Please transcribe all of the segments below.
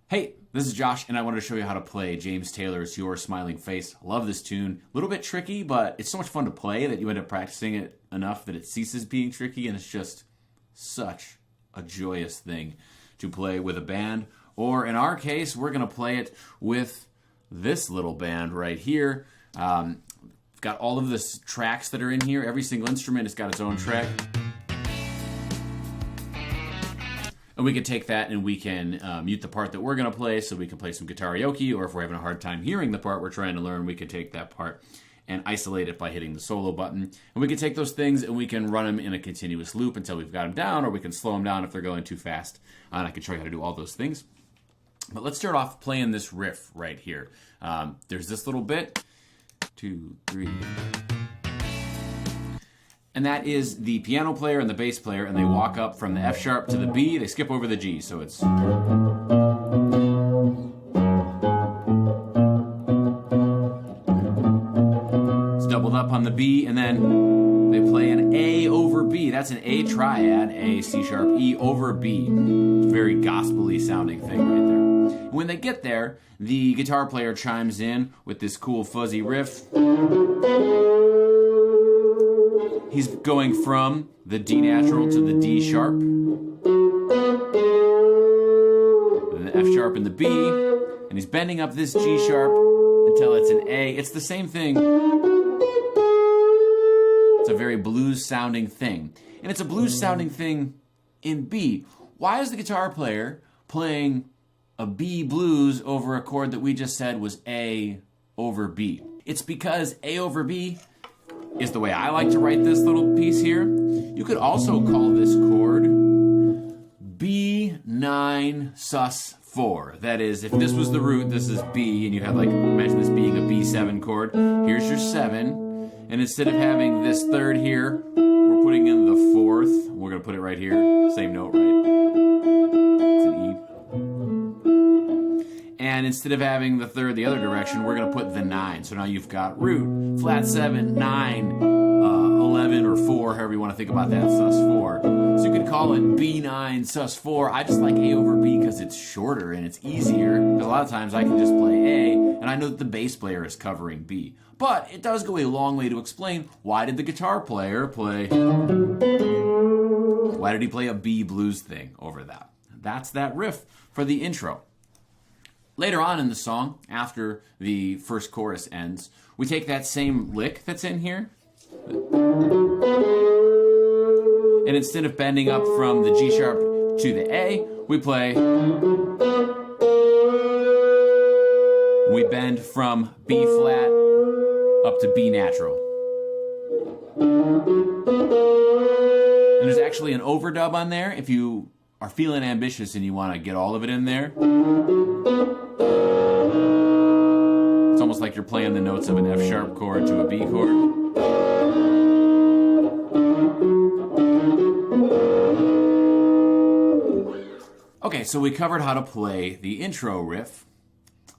Hey, this is Josh, and I wanted to show you how to play James Taylor's Your Smiling Face. Love this tune. A little bit tricky, but it's so much fun to play that you end up practicing it enough that it ceases being tricky, and it's just such a joyous thing to play with a band. Or in our case, we're going to play it with this little band right here. Got all of the tracks that are in here. Every single instrument has got its own track. And we can take that and we can mute the part that we're going to play so we can play some guitarioke, or if we're having a hard time hearing the part we're trying to learn, we can take that part and isolate it by hitting the solo button. And we can take those things and we can run them in a continuous loop until we've got them down, or we can slow them down if they're going too fast. And I can show you how to do all those things. But let's start off playing this riff right here. There's this little bit, 2, 3... and that is the piano player and the bass player, and they walk up from the F sharp to the B, they skip over the G, so it's... it's doubled up on the B, and then they play an A over B. That's an A triad, A, C sharp, E over B. It's a very gospel-y sounding thing right there. And when they get there, the guitar player chimes in with this cool fuzzy riff. He's going from the D natural to the D sharp, then the F sharp and the B, and he's bending up this G sharp until it's an A. It's the same thing. It's a very blues sounding thing. And it's a blues sounding thing in B. Why is the guitar player playing a B blues over a chord that we just said was A over B? It's because A over B is the way I like to write this little piece here. You could also call this chord B9 sus4. That is, if this was the root, this is B, and you have like, imagine this being a B7 chord. Here's your 7, and instead of having this third here, we're putting in the 4th. We're gonna put it right here, same note, right? It's an E. And instead of having the third the other direction, we're going to put the 9. So now you've got root, flat 7, 9, 11, or 4, however you want to think about that, sus4. So you could call it B9 sus4. I just like A over B because it's shorter and it's easier. Because a lot of times I can just play A, and I know that the bass player is covering B. But it does go a long way to explain, why did the guitar player play... why did he play a B blues thing over that? That's that riff for the intro. Later on in the song, after the first chorus ends, we take that same lick that's in here, and instead of bending up from the G sharp to the A, we bend from B flat up to B natural. And there's actually an overdub on there if you are feeling ambitious and you want to get all of it in there. It's almost like you're playing the notes of an F sharp chord to a B chord. Okay, so we covered how to play the intro riff.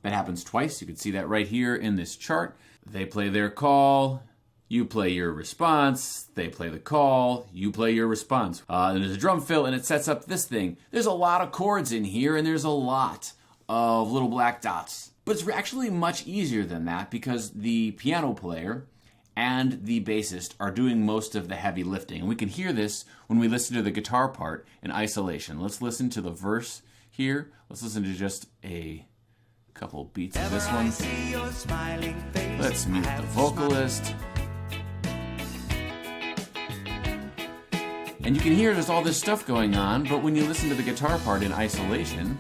That happens twice. You can see that right here in this chart. They play their call, you play your response, they play the call, you play your response. And there's a drum fill, and it sets up this thing. There's a lot of chords in here, and there's a lot of little black dots. But it's actually much easier than that because the piano player and the bassist are doing most of the heavy lifting. And we can hear this when we listen to the guitar part in isolation. Let's listen to the verse here. Let's listen to just a couple beats of this one. Let's mute the vocalist. And you can hear there's all this stuff going on, but when you listen to the guitar part in isolation,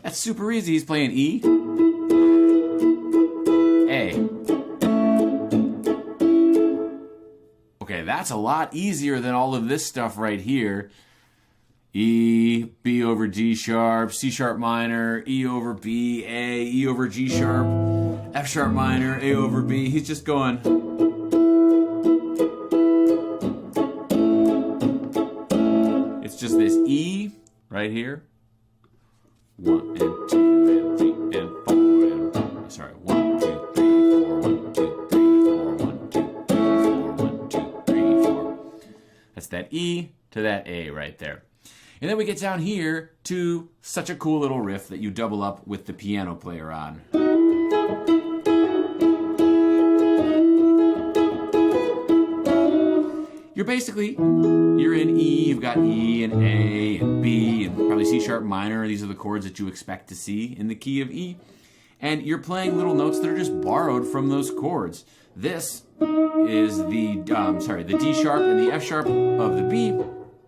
that's super easy. He's playing E, A. Okay, that's a lot easier than all of this stuff right here. E, B over D sharp, C sharp minor, E over B, A, E over G sharp, F sharp minor, A over B. He's just going. It's just this E right here. 1 and 2 and 3 and 4 and 1, 2, 3, 4, 1, 2, 3, 4, 1, 2, 3, 4, 1, 2, 3, 4. That's that E to that A right there. And then we get down here to such a cool little riff that you double up with the piano player on. You're in E, you've got E and A and B and probably C sharp minor. These are the chords that you expect to see in the key of E. And you're playing little notes that are just borrowed from those chords. This is the D sharp and the F sharp of the B.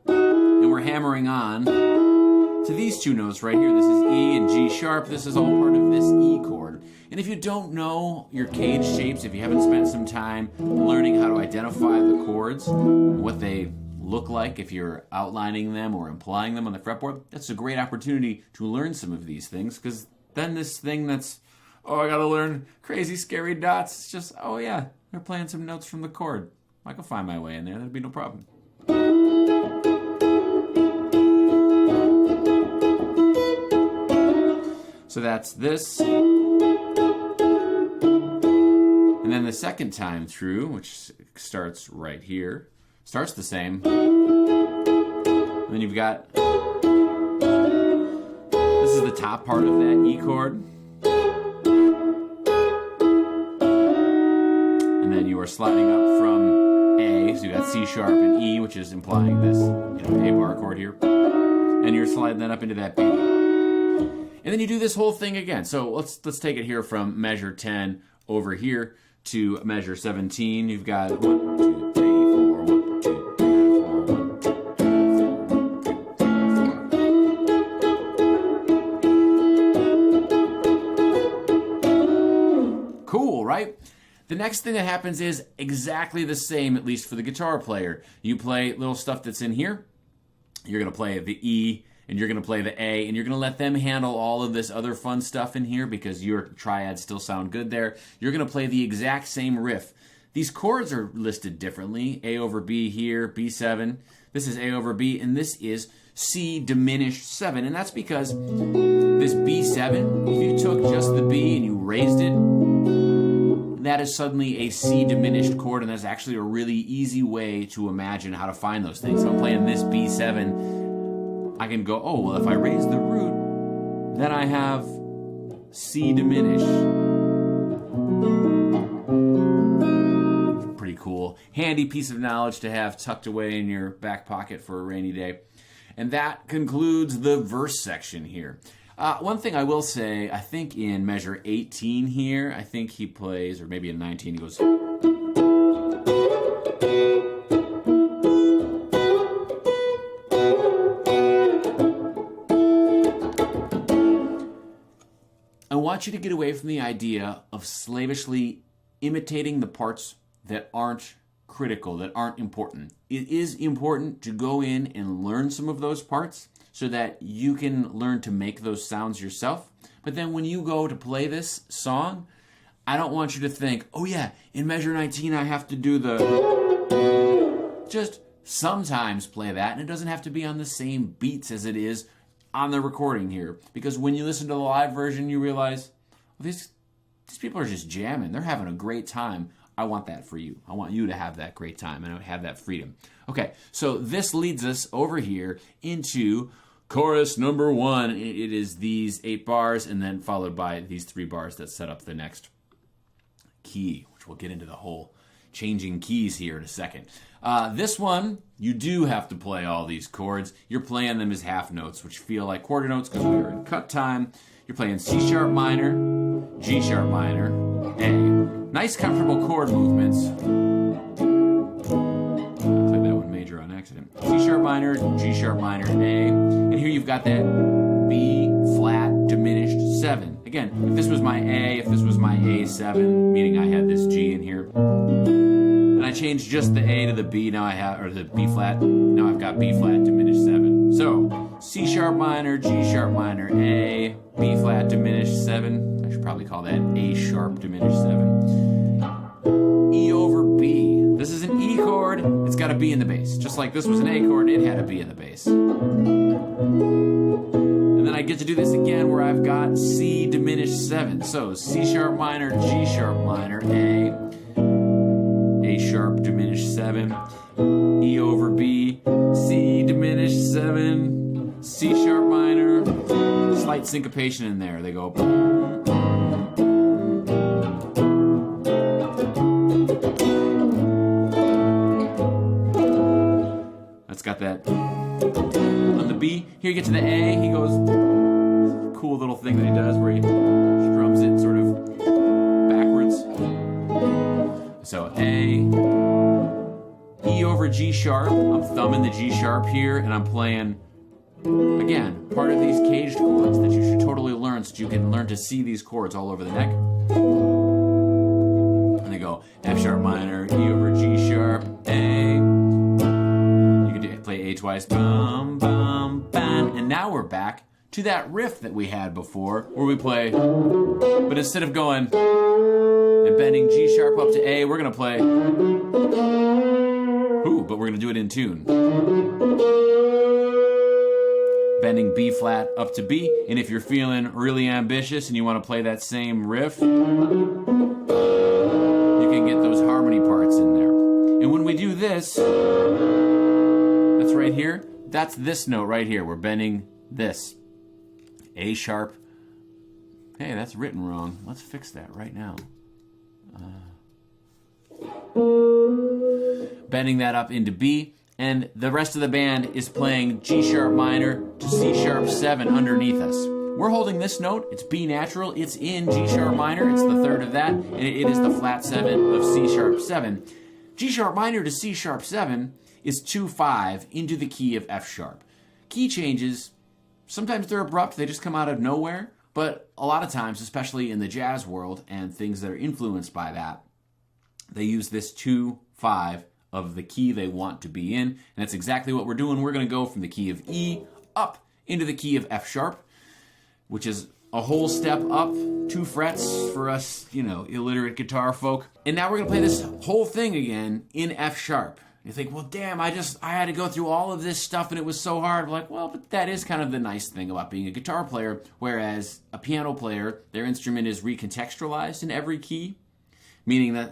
And we're hammering on to these two notes right here. This is E and G sharp. This is all part of this E chord. And if you don't know your cage shapes, if you haven't spent some time learning how to identify the chords, what they look like if you're outlining them or implying them on the fretboard, that's a great opportunity to learn some of these things, because then this thing that's, oh, I gotta learn crazy scary dots, it's just, oh yeah, they're playing some notes from the chord. I can find my way in there, that'd be no problem. So that's this. And then the second time through, which starts right here, starts the same. And then you've got, this is the top part of that E chord. And then you are sliding up from A, so you got C sharp and E, which is implying this, A bar chord here. And you're sliding that up into that B. And then you do this whole thing again. So let's take it here from measure 10 over here to measure 17. You've got 1, 2, 3, 4, 1, 2, 3, 4, 1, 2, 3, 4. Cool, right? The next thing that happens is exactly the same, at least for the guitar player. You play little stuff that's in here. You're going to play the E, and you're going to play the A, and you're going to let them handle all of this other fun stuff in here because your triads still sound good there. You're going to play the exact same riff. These chords are listed differently. A over B here, B7. This is A over B, and this is C diminished 7. And that's because this B7, if you took just the B and you raised it, that is suddenly a C diminished chord, and that's actually a really easy way to imagine how to find those things. So I'm playing this B7, I can go, oh, well, if I raise the root, then I have C diminished. Pretty cool. Handy piece of knowledge to have tucked away in your back pocket for a rainy day. And that concludes the verse section here. One thing I will say, I think in measure 18 here, I think he plays, or maybe in 19, he goes... I want you to get away from the idea of slavishly imitating the parts that aren't critical, that aren't important. It is important to go in and learn some of those parts so that you can learn to make those sounds yourself. But then when you go to play this song, I don't want you to think, oh yeah, in measure 19 I have to do the... Just sometimes play that, and it doesn't have to be on the same beats as it is on the recording here, because when you listen to the live version, you realize, well, these people are just jamming. They're having a great time. I want that for you. I want you to have that great time and have that freedom. Okay, so this leads us over here into chorus number 1. It is these 8 bars, and then followed by these 3 bars that set up the next key, which we'll get into the whole changing keys here in a second. This one, you do have to play all these chords. You're playing them as half notes, which feel like quarter notes because we are in cut time. You're playing C sharp minor, G sharp minor, A. Nice comfortable chord movements. I played that one major on accident. C sharp minor, G sharp minor, A. And here you've got that B flat diminished 7. Again, if this was my A, if this was my A7, meaning I had this G in here, and I changed just the A to the B, now I have, or the B flat, now I've got B flat diminished 7. So, C sharp minor, G sharp minor, A, B flat diminished 7. I should probably call that A sharp diminished 7. E over B. This is an E chord, it's got a B in the bass. Just like this was an A chord, it had a B in the bass. And then I get to do this again where I've got C diminished 7. So C sharp minor, G sharp minor, A sharp diminished 7, E over B, that syncopation in there. They go. That's got that. On the B, here you get to the A, he goes, cool little thing that he does where he strums it sort of backwards. So A, E over G sharp, I'm thumbing the G sharp here, and I'm playing, again, part of these caged chords that you should totally learn so you can learn to see these chords all over the neck. And they go F sharp minor, E over G sharp, A. You can play A twice, bum, bum, bam. And now we're back to that riff that we had before where we play, but instead of going and bending G sharp up to A, we're going to play, but we're going to do it in tune. Bending B flat up to B, and if you're feeling really ambitious and you want to play that same riff, you can get those harmony parts in there. And when we do this, that's right here, that's this note right here. We're bending this. A sharp. Hey, that's written wrong. Let's fix that right now. Bending that up into B, and the rest of the band is playing G sharp minor to C sharp 7 underneath us. We're holding this note, it's B natural, it's in G sharp minor, it's the third of that, and it is the flat 7 of C sharp 7. G sharp minor to C sharp 7 is 2-5 into the key of F sharp. Key changes, sometimes they're abrupt, they just come out of nowhere, but a lot of times, especially in the jazz world and things that are influenced by that, they use this 2-5 of the key they want to be in, and that's exactly what we're doing. We're going to go from the key of E up into the key of F sharp, which is a whole step up, 2 frets for us, illiterate guitar folk. And now we're going to play this whole thing again in F sharp. You think, well, damn, I had to go through all of this stuff and it was so hard. Like, well, but that is kind of the nice thing about being a guitar player, whereas a piano player, their instrument is recontextualized in every key, meaning that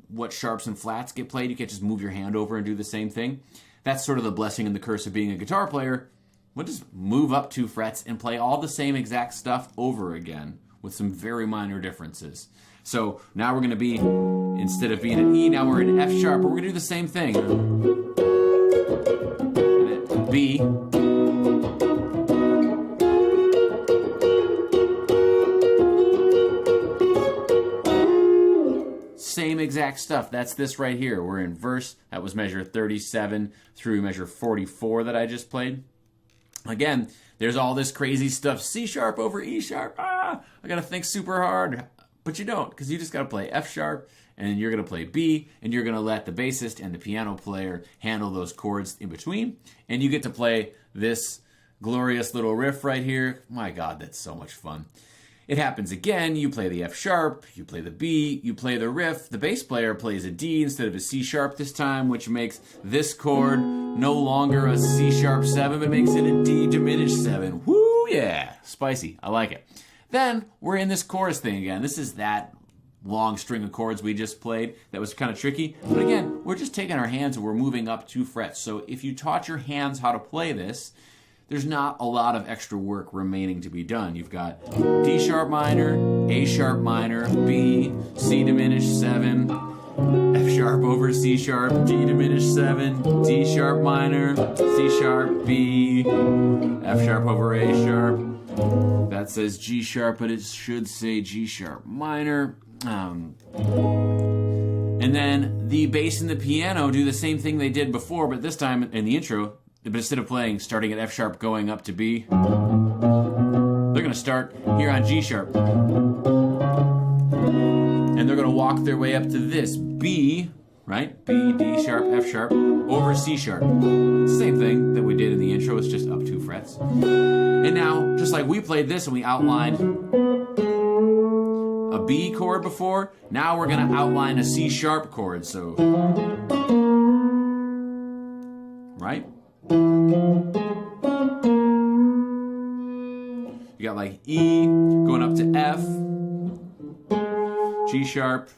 what sharps and flats get played, you can't just move your hand over and do the same thing. That's sort of the blessing and the curse of being a guitar player. We'll just move up 2 frets and play all the same exact stuff over again with some very minor differences. So now we're going to be, instead of being an E, now we're in F sharp, but we're going to do the same thing. And B. Same exact stuff. That's this right here. We're in verse. That was measure 37 through measure 44 that I just played. Again, there's all this crazy stuff. C sharp over E sharp. I got to think super hard. But you don't, because you just got to play F sharp, and you're going to play B, and you're going to let the bassist and the piano player handle those chords in between, and you get to play this glorious little riff right here. My God, that's so much fun. It happens again. You play the F sharp, you play the B, you play the riff. The bass player plays a D instead of a C sharp this time, which makes this chord no longer a C sharp 7, but makes it a D diminished 7. Woo, yeah, spicy. I like it. Then we're in this chorus thing again. This is that long string of chords we just played that was kind of tricky. But again, we're just taking our hands and we're moving up 2 frets. So if you taught your hands how to play this, there's not a lot of extra work remaining to be done. You've got D sharp minor, A sharp minor, B, C diminished 7, F sharp over C sharp, G diminished 7, D sharp minor, C sharp, B, F sharp over A sharp. That says G sharp, but it should say G sharp minor. And then the bass and the piano do the same thing they did before, but this time in the intro, but instead of playing starting at F sharp going up to B, they're going to start here on G sharp. And they're going to walk their way up to this B, right? B, D sharp, F sharp, over C sharp. Same thing that we did in the intro, it's just up 2 frets. And now, just like we played this and we outlined a B chord before, now we're going to outline a C sharp chord. So, right? You got like E going up to F, G sharp,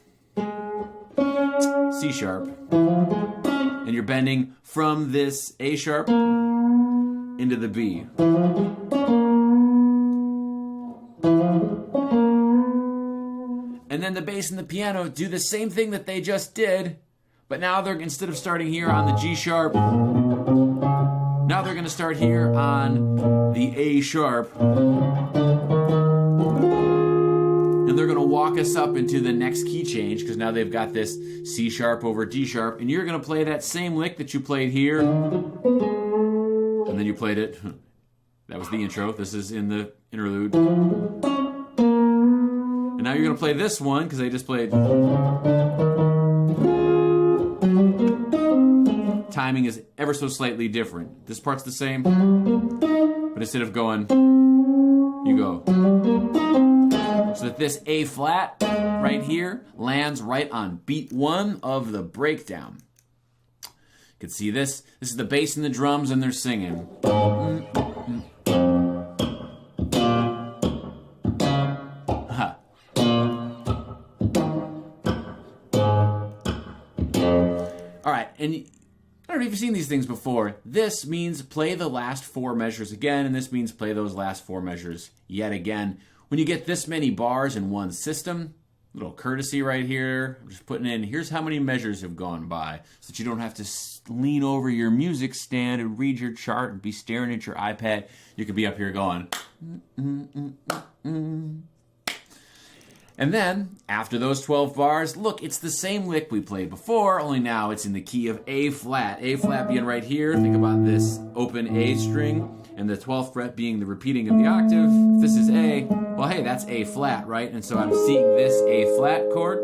C sharp, and you're bending from this A sharp into the B. And then the bass and the piano do the same thing that they just did, but now they're, instead of starting here on the G sharp, now they're going to start here on the A sharp. And they're going to walk us up into the next key change, because now they've got this C sharp over D sharp, and you're going to play that same lick that you played here, and then you played it. That was the intro. This is in the interlude. And now you're going to play this one, because they just played. Timing is ever so slightly different. This part's the same, but instead of going, you go. So that this A flat right here lands right on beat 1 of the breakdown. You can see this. This is the bass and the drums, and they're singing. All right, and I don't know if you've seen these things before. This means play the last 4 measures again, and this means play those last 4 measures yet again. When you get this many bars in one system, little courtesy right here, I'm just putting in, here's how many measures have gone by, so that you don't have to lean over your music stand and read your chart and be staring at your iPad. You could be up here going, And then, after those 12 bars, look, it's the same lick we played before, only now it's in the key of A flat. A flat being right here, think about this open A string, and the 12th fret being the repeating of the octave. If this is A, well, hey, that's A flat, right? And so I'm seeing this A flat chord,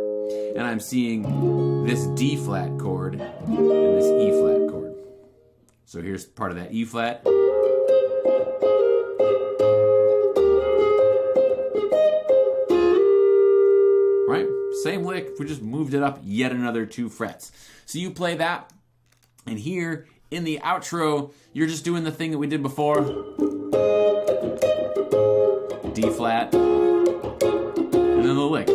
and I'm seeing this D flat chord, and this E flat chord. So here's part of that E flat. Right? Same lick, we just moved it up yet another 2 frets. So you play that, and here in the outro, you're just doing the thing that we did before. D flat, and then the lick.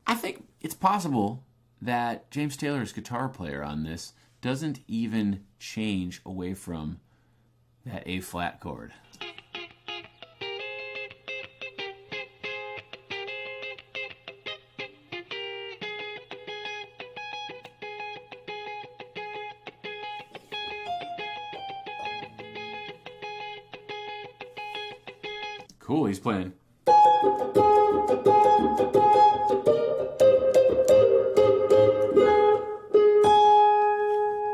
I think it's possible that James Taylor's guitar player on this doesn't even change away from that A flat chord. Cool, he's playing.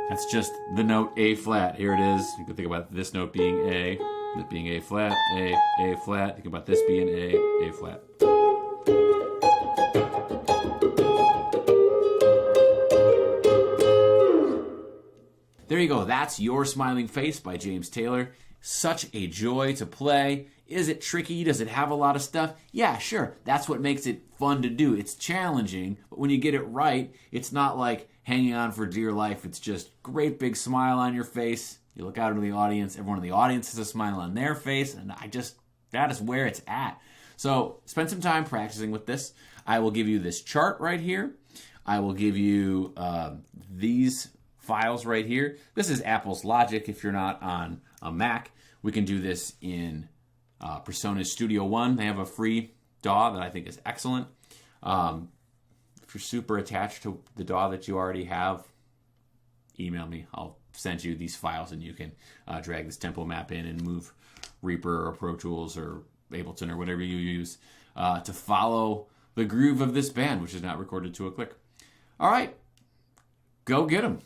That's just the note A flat. Here it is. You can think about this note being A, this being A flat, A flat. Think about this being A flat. There you go. That's Your Smiling Face by James Taylor. Such a joy to play. Is it tricky? Does it have a lot of stuff? Yeah, sure. That's what makes it fun to do. It's challenging, but when you get it right, it's not like hanging on for dear life. It's just great big smile on your face. You look out into the audience. Everyone in the audience has a smile on their face, and that is where it's at. So spend some time practicing with this. I will give you this chart right here. I will give you these files right here. This is Apple's Logic if you're not on a Mac. We can do this in Persona's Studio One. They have a free DAW that I think is excellent. If you're super attached to the DAW that you already have, email me. I'll send you these files and you can drag this tempo map in and move Reaper or Pro Tools or Ableton or whatever you use to follow the groove of this band, which is not recorded to a click. All right, go get them.